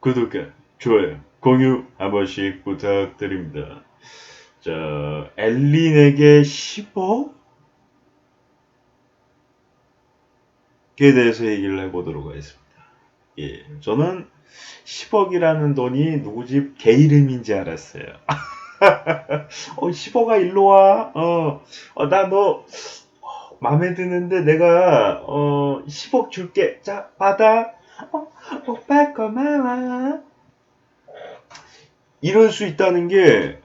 구독과 좋아요, 공유 한 번씩 부탁드립니다. 자, 엘린에게 10억에 대해서 얘기를 해보도록 하겠습니다. 예, 저는 10억이라는 돈이 누구 집 개 이름인지 알았어요. 10억아 일로 와. 나 너 마음에 드는데 내가 10억 줄게. 자, 받아. 오빠 고마워. 이럴 수 있다는 게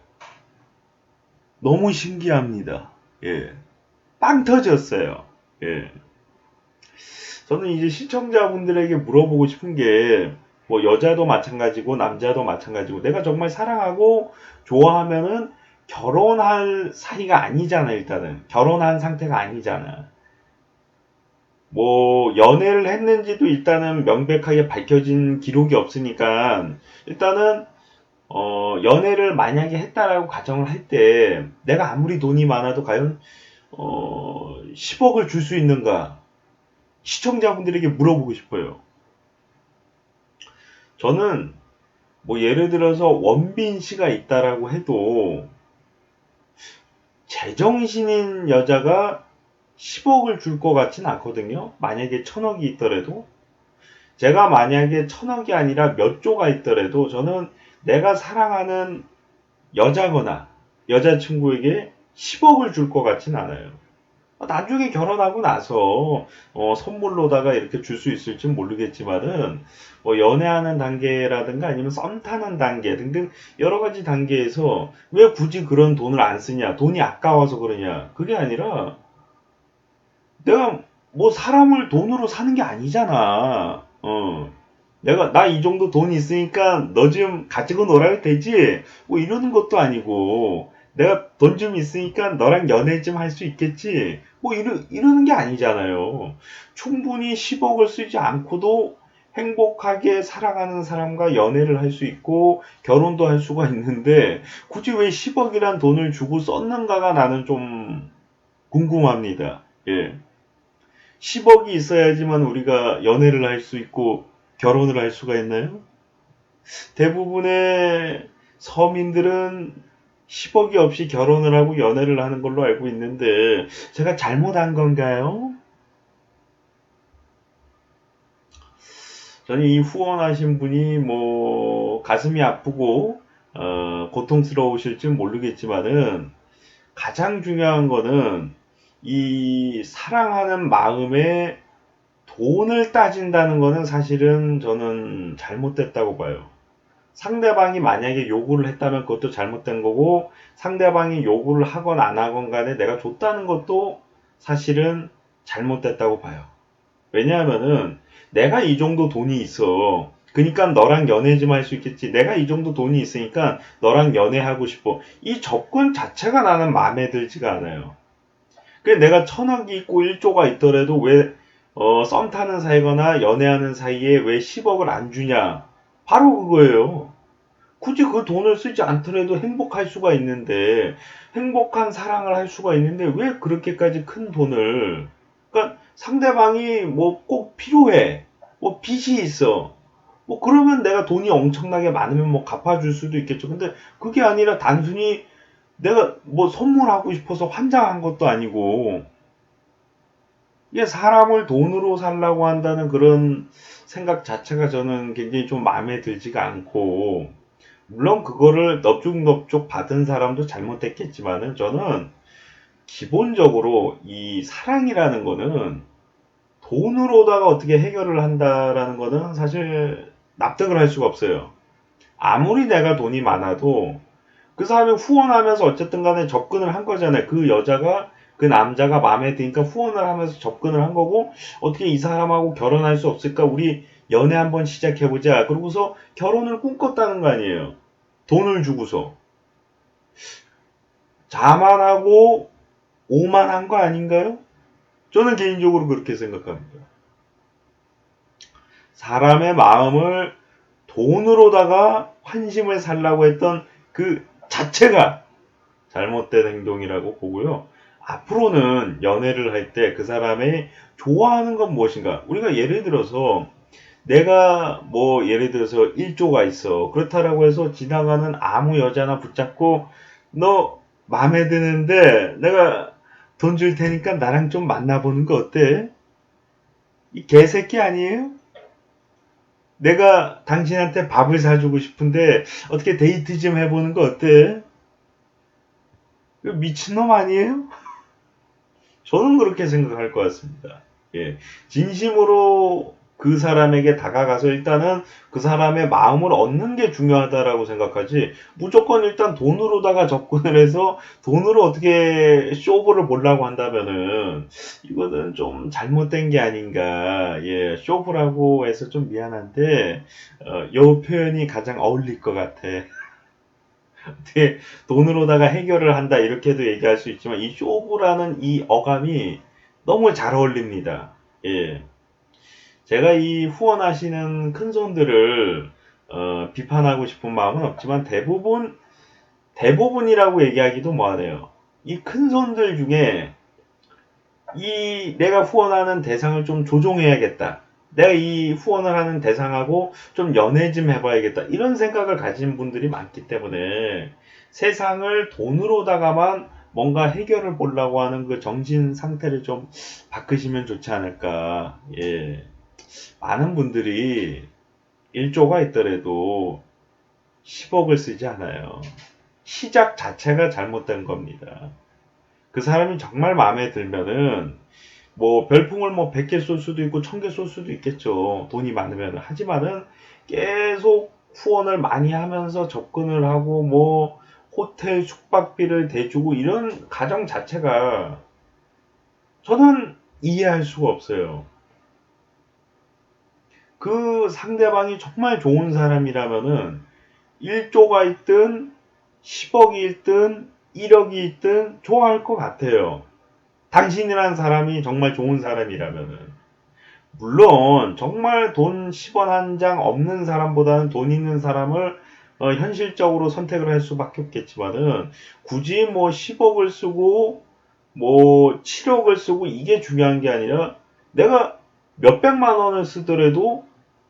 너무 신기합니다. 예. 빵 터졌어요. 예. 저는 이제 시청자분들에게 물어보고 싶은 게, 뭐, 여자도 마찬가지고, 남자도 마찬가지고, 내가 정말 사랑하고, 좋아하면은, 결혼할 사이가 아니잖아, 일단은. 결혼한 상태가 아니잖아. 뭐, 연애를 했는지도 일단은 명백하게 밝혀진 기록이 없으니까, 일단은, 연애를 만약에 했다라고 가정을 할 때, 내가 아무리 돈이 많아도 과연, 10억을 줄 수 있는가? 시청자분들에게 물어보고 싶어요. 저는 뭐 예를 들어서 원빈 씨가 있다라고 해도 제정신인 여자가 10억을 줄 것 같진 않거든요. 만약에 1000억이 있더라도 제가 만약에 1000억이 아니라 몇 조가 있더라도 저는 내가 사랑하는 여자거나 여자친구에게 10억을 줄 것 같진 않아요. 나중에 결혼하고 나서 선물로다가 이렇게 줄 수 있을지 모르겠지만은 뭐 연애하는 단계라든가 아니면 썸 타는 단계 등등 여러 가지 단계에서 왜 굳이 그런 돈을 안 쓰냐? 돈이 아까워서 그러냐? 그게 아니라 내가 뭐 사람을 돈으로 사는 게 아니잖아. 내가 나 이 정도 돈 있으니까 너 좀 가지고 놀아도 되지? 뭐 이러는 것도 아니고 내가 돈 좀 있으니까 너랑 연애 좀 할 수 있겠지? 뭐 이러는 게 아니잖아요. 충분히 10억을 쓰지 않고도 행복하게 살아가는 사람과 연애를 할 수 있고 결혼도 할 수가 있는데 굳이 왜 10억이란 돈을 주고 썼는가가 나는 좀 궁금합니다. 예. 10억이 있어야지만 우리가 연애를 할 수 있고 결혼을 할 수가 있나요? 대부분의 서민들은 10억이 없이 결혼을 하고 연애를 하는 걸로 알고 있는데 제가 잘못한 건가요? 저는 이 후원하신 분이 뭐 가슴이 아프고 고통스러우실지 모르겠지만은 가장 중요한 거는 이 사랑하는 마음에 돈을 따진다는 거는 사실은 저는 잘못됐다고 봐요. 상대방이 만약에 요구를 했다면 그것도 잘못된 거고 상대방이 요구를 하건 안 하건 간에 내가 줬다는 것도 사실은 잘못됐다고 봐요. 왜냐하면은 내가 이 정도 돈이 있어. 그러니까 너랑 연애 좀 할 수 있겠지. 내가 이 정도 돈이 있으니까 너랑 연애하고 싶어. 이 접근 자체가 나는 마음에 들지가 않아요. 그래 내가 1000억이 있고 1조가 있더라도 왜 썸 타는 사이거나 연애하는 사이에 왜 10억을 안 주냐? 바로 그거예요. 굳이 그 돈을 쓰지 않더라도 행복할 수가 있는데, 행복한 사랑을 할 수가 있는데, 왜 그렇게까지 큰 돈을, 그러니까 상대방이 뭐 꼭 필요해. 뭐 빚이 있어. 뭐 그러면 내가 돈이 엄청나게 많으면 뭐 갚아줄 수도 있겠죠. 근데 그게 아니라 단순히 내가 뭐 선물하고 싶어서 환장한 것도 아니고, 이게 사람을 돈으로 살라고 한다는 그런 생각 자체가 저는 굉장히 좀 마음에 들지가 않고, 물론 그거를 넙죽넙죽 받은 사람도 잘못했겠지만은 저는 기본적으로 이 사랑이라는 거는 돈으로다가 어떻게 해결을 한다라는 거는 사실 납득을 할 수가 없어요. 아무리 내가 돈이 많아도 그 사람이 후원하면서 어쨌든 간에 접근을 한 거잖아요. 그 여자가 그 남자가 마음에 드니까 후원을 하면서 접근을 한 거고 어떻게 이 사람하고 결혼할 수 없을까? 우리 연애 한번 시작해보자. 그러고서 결혼을 꿈꿨다는 거 아니에요. 돈을 주고서. 자만하고 오만한 거 아닌가요? 저는 개인적으로 그렇게 생각합니다. 사람의 마음을 돈으로다가 환심을 살라고 했던 그 자체가 잘못된 행동이라고 보고요. 앞으로는 연애를 할 때 그 사람의 좋아하는 건 무엇인가? 우리가 예를 들어서 내가 뭐 예를 들어서 1조가 있어. 그렇다라고 해서 지나가는 아무 여자나 붙잡고 너 마음에 드는데 내가 돈 줄 테니까 나랑 좀 만나보는 거 어때? 이 개새끼 아니에요? 내가 당신한테 밥을 사주고 싶은데 어떻게 데이트 좀 해보는 거 어때? 이거 미친놈 아니에요? 저는 그렇게 생각할 것 같습니다. 예. 진심으로 그 사람에게 다가가서 일단은 그 사람의 마음을 얻는 게 중요하다라고 생각하지, 무조건 일단 돈으로다가 접근을 해서 돈으로 어떻게 쇼부를 보려고 한다면은 이거는 좀 잘못된 게 아닌가. 예, 쇼부라고 해서 좀 미안한데 요 표현이 가장 어울릴 것 같아. 어떻게 돈으로다가 해결을 한다 이렇게도 얘기할 수 있지만 이 쇼부라는 이 어감이 너무 잘 어울립니다. 예. 제가 이 후원하시는 큰손들을 비판하고 싶은 마음은 없지만 대부분이라고 얘기하기도 뭐하네요. 이 큰손들 중에 이 내가 후원하는 대상을 좀 조종해야겠다. 내가 이 후원을 하는 대상하고 좀 연애 좀 해봐야겠다. 이런 생각을 가진 분들이 많기 때문에 세상을 돈으로다가만 뭔가 해결을 보려고 하는 그 정신 상태를 좀 바꾸시면 좋지 않을까. 예. 많은 분들이 1조가 있더라도 10억을 쓰지 않아요. 시작 자체가 잘못된 겁니다. 그 사람이 정말 마음에 들면은 뭐 별풍을 뭐 100개 쏠 수도 있고 1000개 쏠 수도 있겠죠. 돈이 많으면. 하지만은 계속 후원을 많이 하면서 접근을 하고 뭐 호텔 숙박비를 대주고 이런 가정 자체가 저는 이해할 수가 없어요. 그 상대방이 정말 좋은 사람이라면은 1조가 있든 10억이 있든 1억이 있든 좋아할 것 같아요. 당신이란 사람이 정말 좋은 사람이라면은. 물론 정말 돈 10원 한 장 없는 사람보다는 돈 있는 사람을 현실적으로 선택을 할 수밖에 없겠지만은 굳이 뭐 10억을 쓰고 뭐 7억을 쓰고 이게 중요한 게 아니라 내가 몇백만 원을 쓰더라도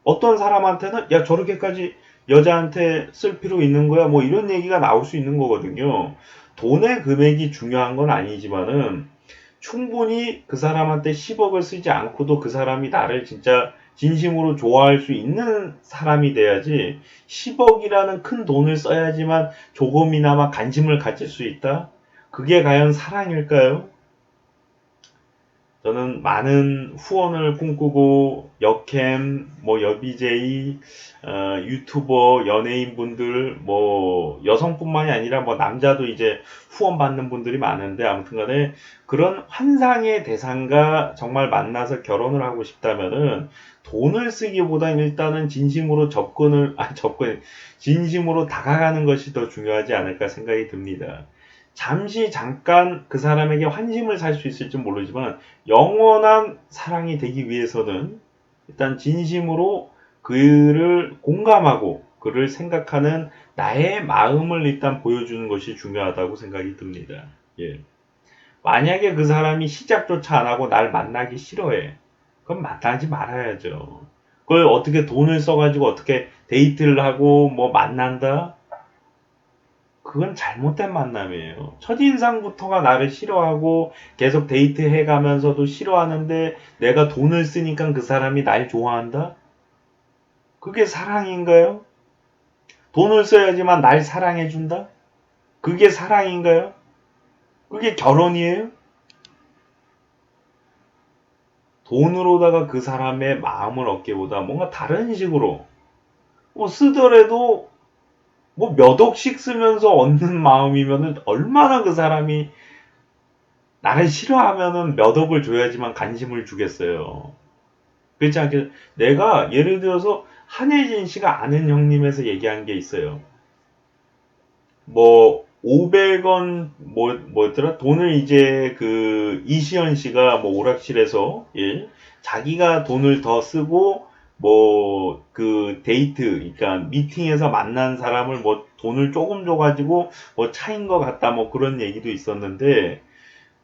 어떤 사람한테는 야 저렇게까지 여자한테 쓸 필요 있는 거야 뭐 이런 얘기가 나올 수 있는 거거든요. 돈의 금액이 중요한 건 아니지만은 충분히 그 사람한테 10억을 쓰지 않고도 그 사람이 나를 진짜 진심으로 좋아할 수 있는 사람이 돼야지 10억이라는 큰 돈을 써야지만 조금이나마 관심을 가질 수 있다? 그게 과연 사랑일까요? 저는 많은 후원을 꿈꾸고 역캠, 뭐 여비제이, 유튜버, 연예인분들, 뭐 여성뿐만이 아니라 뭐 남자도 이제 후원받는 분들이 많은데 아무튼간에 그런 환상의 대상과 정말 만나서 결혼을 하고 싶다면은 돈을 쓰기보단 일단은 진심으로 진심으로 다가가는 것이 더 중요하지 않을까 생각이 듭니다. 잠시 잠깐 그 사람에게 환심을 살 수 있을지 모르지만 영원한 사랑이 되기 위해서는 일단 진심으로 그를 공감하고 그를 생각하는 나의 마음을 일단 보여주는 것이 중요하다고 생각이 듭니다. 예. 만약에 그 사람이 시작조차 안 하고 날 만나기 싫어해. 그럼 만나지 말아야죠. 그걸 어떻게 돈을 써가지고 어떻게 데이트를 하고 뭐 만난다? 그건 잘못된 만남이에요. 첫인상부터가 나를 싫어하고 계속 데이트해 가면서도 싫어하는데 내가 돈을 쓰니까 그 사람이 날 좋아한다? 그게 사랑인가요? 돈을 써야지만 날 사랑해준다? 그게 사랑인가요? 그게 결혼이에요? 돈으로다가 그 사람의 마음을 얻기보다 뭔가 다른 식으로 뭐 쓰더라도 뭐 몇 억씩 쓰면서 얻는 마음이면은 얼마나 그 사람이 나를 싫어하면은 몇 억을 줘야지만 관심을 주겠어요. 그렇지 않게 내가 예를 들어서 한혜진 씨가 아는 형님에서 얘기한 게 있어요. 뭐 500원 뭐였더라 돈을 이제 그 이시연 씨가 뭐 오락실에서 예 자기가 돈을 더 쓰고 뭐 그 데이트 그러니까 미팅에서 만난 사람을 뭐 돈을 조금 줘가지고 뭐 차인 것 같다 뭐 그런 얘기도 있었는데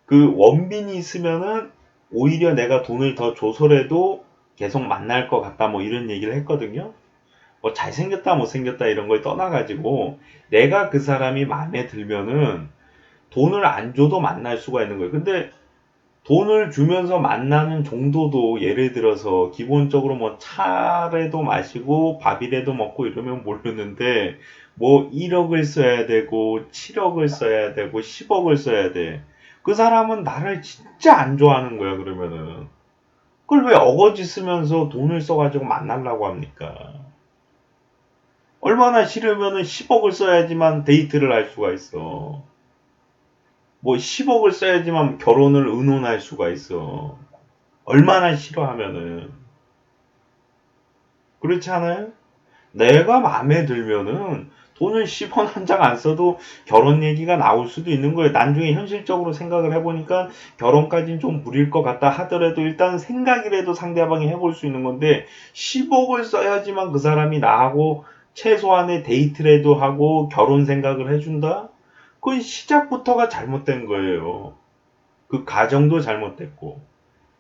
그 원빈이 있으면은 오히려 내가 돈을 더 줘서라도 계속 만날 것 같다 뭐 이런 얘기를 했거든요. 뭐 잘생겼다 못생겼다 이런 걸 떠나가지고 내가 그 사람이 마음에 들면은 돈을 안 줘도 만날 수가 있는 거예요. 근데 돈을 주면서 만나는 정도도 예를 들어서 기본적으로 뭐 차라도 마시고 밥이라도 먹고 이러면 모르는데 뭐 1억을 써야 되고 7억을 써야 되고 10억을 써야 돼. 그 사람은 나를 진짜 안 좋아하는 거야 그러면은. 그걸 왜 어거지 쓰면서 돈을 써가지고 만나려고 합니까? 얼마나 싫으면은 10억을 써야지만 데이트를 할 수가 있어. 뭐 10억을 써야지만 결혼을 의논할 수가 있어. 얼마나 싫어하면은. 그렇지 않아요? 내가 마음에 들면은 돈을 10원 한 장 안 써도 결혼 얘기가 나올 수도 있는 거예요. 나중에 현실적으로 생각을 해보니까 결혼까지는 좀 무리일 것 같다 하더라도 일단 생각이라도 상대방이 해볼 수 있는 건데 10억을 써야지만 그 사람이 나하고 최소한의 데이트라도 하고 결혼 생각을 해준다? 그건 시작부터가 잘못된 거예요. 그 가정도 잘못됐고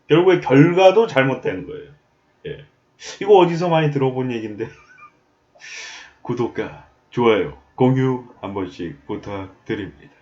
결국에 결과도 잘못된 거예요. 예. 이거 어디서 많이 들어본 얘기인데 구독과 좋아요, 공유 한 번씩 부탁드립니다.